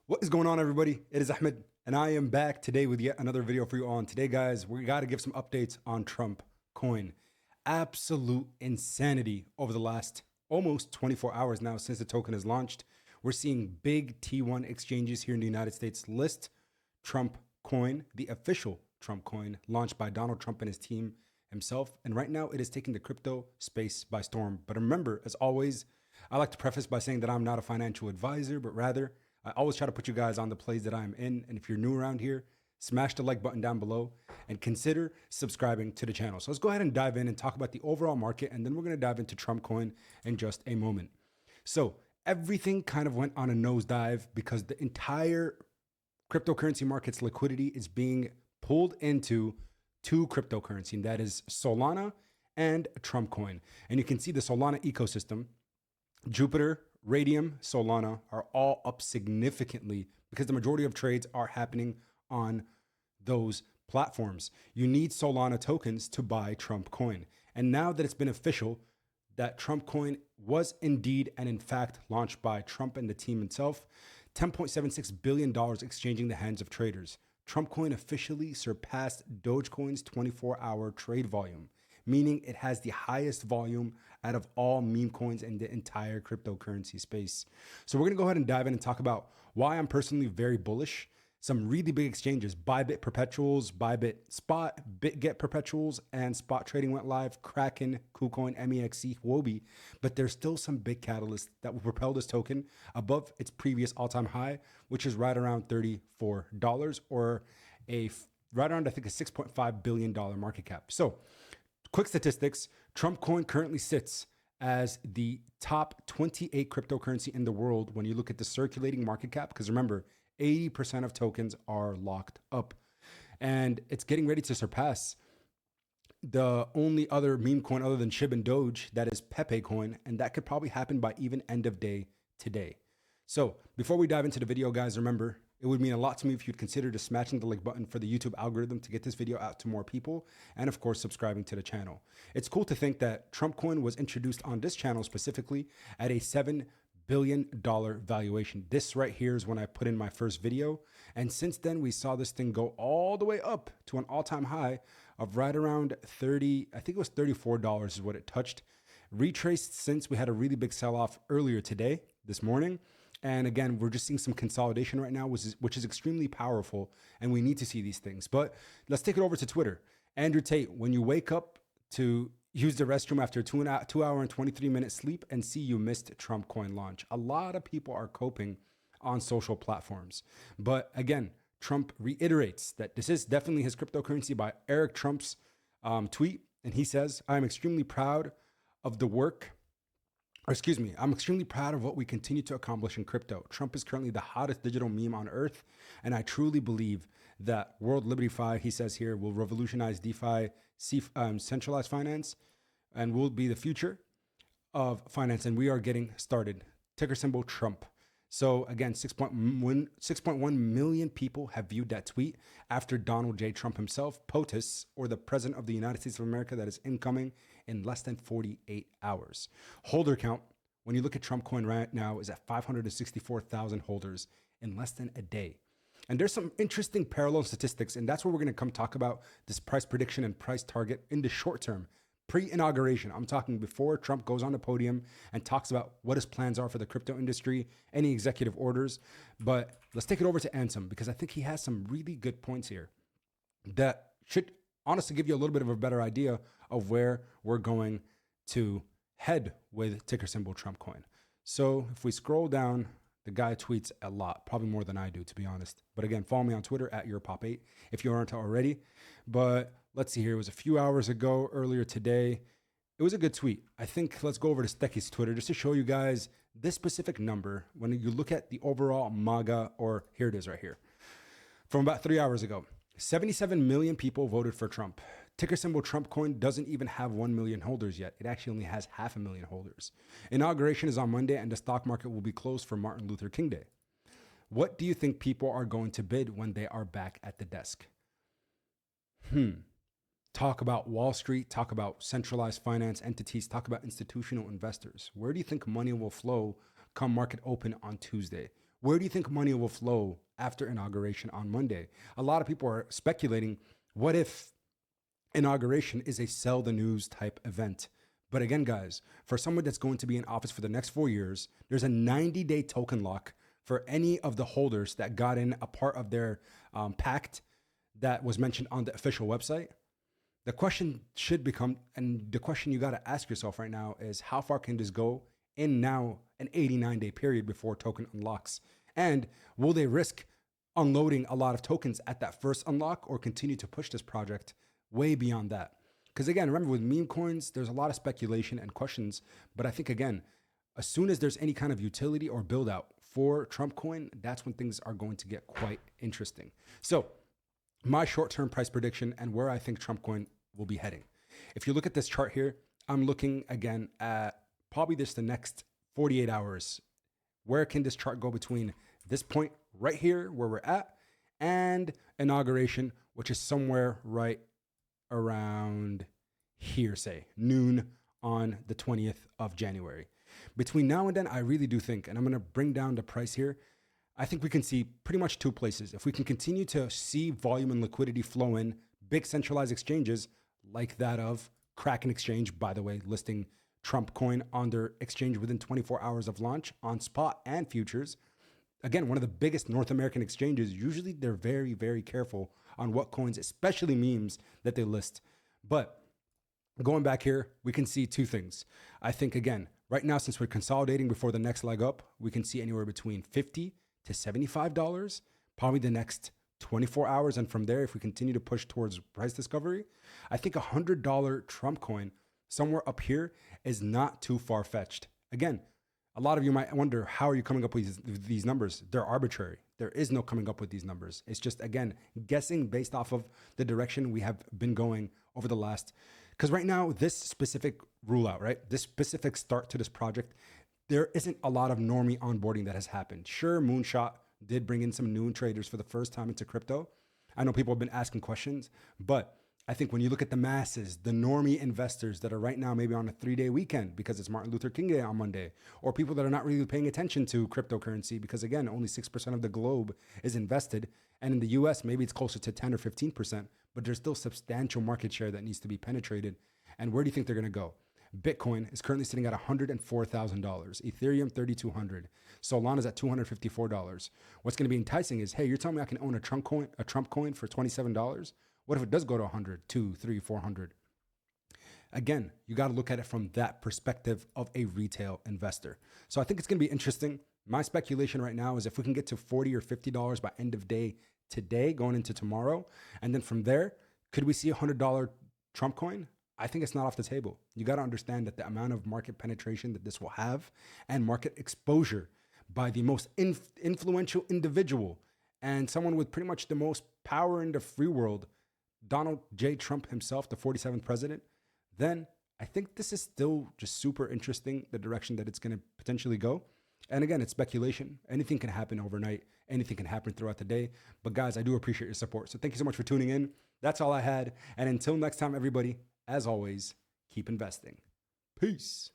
What is going on, everybody? It is Ahmed, and I am back today with yet another video for you all. And today, guys, we got to give some updates on Trump coin. Absolute insanity over the last almost 24 hours now since the token is launched. We're seeing big T1 exchanges here in the United States list Trump coin, the official Trump coin launched by Donald Trump and his team himself. And right now, it is taking the crypto space by storm. But remember, as always, I like to preface by saying that I'm not a financial advisor, but rather I always try to put you guys on the plays that I'm in. And if you're new around here, smash the like button down below and consider subscribing to the channel. So let's go ahead and dive in and talk about the overall market. And then we're going to dive into Trump coin in just a moment. So everything kind of went on a nosedive because the entire cryptocurrency market's liquidity is being pulled into two cryptocurrency, and that is Solana and Trump coin. And you can see the Solana ecosystem, Jupiter, Radium, Solana are all up significantly because the majority of trades are happening on those platforms. You need Solana tokens to buy Trump coin. And now that it's been official that Trump coin was indeed and in fact launched by Trump and the team himself, $10.76 billion exchanging the hands of traders. Trump coin officially surpassed Dogecoin's 24-hour trade volume, meaning it has the highest volume out of all meme coins in the entire cryptocurrency space. So we're going to go ahead and dive in and talk about why I'm personally very bullish. Some really big exchanges, Bybit perpetuals, Bybit spot, BitGet perpetuals, and spot trading went live, Kraken, KuCoin, MEXC, Huobi. But there's still some big catalysts that will propel this token above its previous all-time high, which is right around $34 or right around, I think, a $6.5 billion market cap. So quick statistics, Trump coin currently sits as the top 28 cryptocurrency in the world when you look at the circulating market cap, because remember, 80% of tokens are locked up. And it's getting ready to surpass the only other meme coin other than SHIB and Doge, that is Pepe coin, and that could probably happen by even end of day today. So before we dive into the video, guys, remember, it would mean a lot to me if you'd consider just smashing the like button for the YouTube algorithm to get this video out to more people, and of course, subscribing to the channel. It's cool to think that Trump coin was introduced on this channel specifically at a $7 billion valuation. This right here is when I put in my first video. And since then, we saw this thing go all the way up to an all-time high of right around 30, I think it was $34 is what it touched. Retraced since we had a really big sell-off earlier today, this morning. And again, we're just seeing some consolidation right now, which is extremely powerful. And we need to see these things. But let's take it over to Twitter. Andrew Tate, when you wake up to use the restroom after a 2 hour and 23-minute sleep and see you missed Trump coin launch. A lot of people are coping on social platforms. But again, Trump reiterates that this is definitely his cryptocurrency by Eric Trump's tweet. And he says, I'm extremely proud of the work. I'm extremely proud of what we continue to accomplish in crypto. Trump is currently the hottest digital meme on earth. And I truly believe that World Liberty Fi, he says here, will revolutionize DeFi, centralized finance, and will be the future of finance. And we are getting started. Ticker symbol Trump. So again, 6.1 million people have viewed that tweet after Donald J. Trump himself, POTUS, or the President of the United States of America, that is incoming in less than 48 hours. Holder count, when you look at Trump coin right now, is at 564,000 holders in less than a day. And there's some interesting parallel statistics, and that's what we're going to come talk about, this price prediction and price target in the short term. Pre-inauguration, I'm talking before Trump goes on the podium and talks about what his plans are for the crypto industry, any executive orders. But let's take it over to Ansem, because I think he has some really good points here that should honestly give you a little bit of a better idea of where we're going to head with ticker symbol Trump coin. So if we scroll down, the guy tweets a lot, probably more than I do, to be honest. But again, follow me on Twitter at YourPop8 if you aren't already. But let's see here. It was a few hours ago, earlier today. It was a good tweet. I think let's go over to Stecky's Twitter just to show you guys this specific number. When you look at the overall MAGA, or here it is right here, from about 3 hours ago, 77 million people voted for Trump. Ticker symbol Trump coin doesn't even have 1 million holders yet. It actually only has 500,000 holders. Inauguration is on Monday and the stock market will be closed for Martin Luther King Day. What do you think people are going to bid when they are back at the desk? Talk about Wall Street, talk about centralized finance entities, talk about institutional investors. Where do you think money will flow come market open on Tuesday? Where do you think money will flow after inauguration on Monday? A lot of people are speculating, what if inauguration is a sell the news type event? But again, guys, for someone that's going to be in office for the next 4 years, there's a 90-day token lock for any of the holders that got in a part of their pact that was mentioned on the official website. The question should become, and the question you got to ask yourself right now is, how far can this go in now an 89-day period before token unlocks? And will they risk unloading a lot of tokens at that first unlock or continue to push this project way beyond that? Because again, remember with meme coins, there's a lot of speculation and questions. But I think, again, as soon as there's any kind of utility or build out for Trump coin, that's when things are going to get quite interesting. So my short-term price prediction and where I think Trump coin will be heading. If you look at this chart here, I'm looking again at probably just the next 48 hours. Where can this chart go between this point right here where we're at and inauguration, which is somewhere right around here, say noon on the 20th of January. Between now and then, I really do think, and I'm going to bring down the price here, I think we can see pretty much two places. If we can continue to see volume and liquidity flow in big centralized exchanges like that of Kraken Exchange, by the way, listing Trump coin on their exchange within 24 hours of launch on spot and futures. Again, one of the biggest North American exchanges. Usually they're very, very careful on what coins, especially memes, that they list. But going back here, we can see two things. I think, again, right now, since we're consolidating before the next leg up, we can see anywhere between $50 to $75, probably the next 24 hours. And from there, if we continue to push towards price discovery, I think $100 Trump coin somewhere up here is not too far-fetched. Again, a lot of you might wonder, how are you coming up with these numbers? They're arbitrary. There is no coming up with these numbers. It's just, again, guessing based off of the direction we have been going over the last, because right now, this specific rule out, right? This specific start to this project, there isn't a lot of normie onboarding that has happened. Sure, Moonshot did bring in some new traders for the first time into crypto. I know people have been asking questions, but I think when you look at the masses, the normie investors that are right now maybe on a 3-day weekend because it's Martin Luther King Day on Monday, or people that are not really paying attention to cryptocurrency because, again, only 6% of the globe is invested. And in the US, maybe it's closer to 10 or 15%, but there's still substantial market share that needs to be penetrated. And where do you think they're going to go? Bitcoin is currently sitting at $104,000, Ethereum $3,200, Solana's at $254. What's going to be enticing is, hey, you're telling me I can own a Trump coin for $27? What if it does go to 100, 2, 3, 400? Again, you got to look at it from that perspective of a retail investor. So I think it's going to be interesting. My speculation right now is if we can get to $40 or $50 by end of day today, going into tomorrow, and then from there, could we see $100 Trump coin? I think it's not off the table. You got to understand that the amount of market penetration that this will have and market exposure by the most influential individual and someone with pretty much the most power in the free world, Donald J. Trump himself, the 47th president, then I think this is still just super interesting, the direction that it's going to potentially go. And again, it's speculation. Anything can happen overnight. Anything can happen throughout the day. But guys, I do appreciate your support. So thank you so much for tuning in. That's all I had. And until next time, everybody, as always, keep investing. Peace.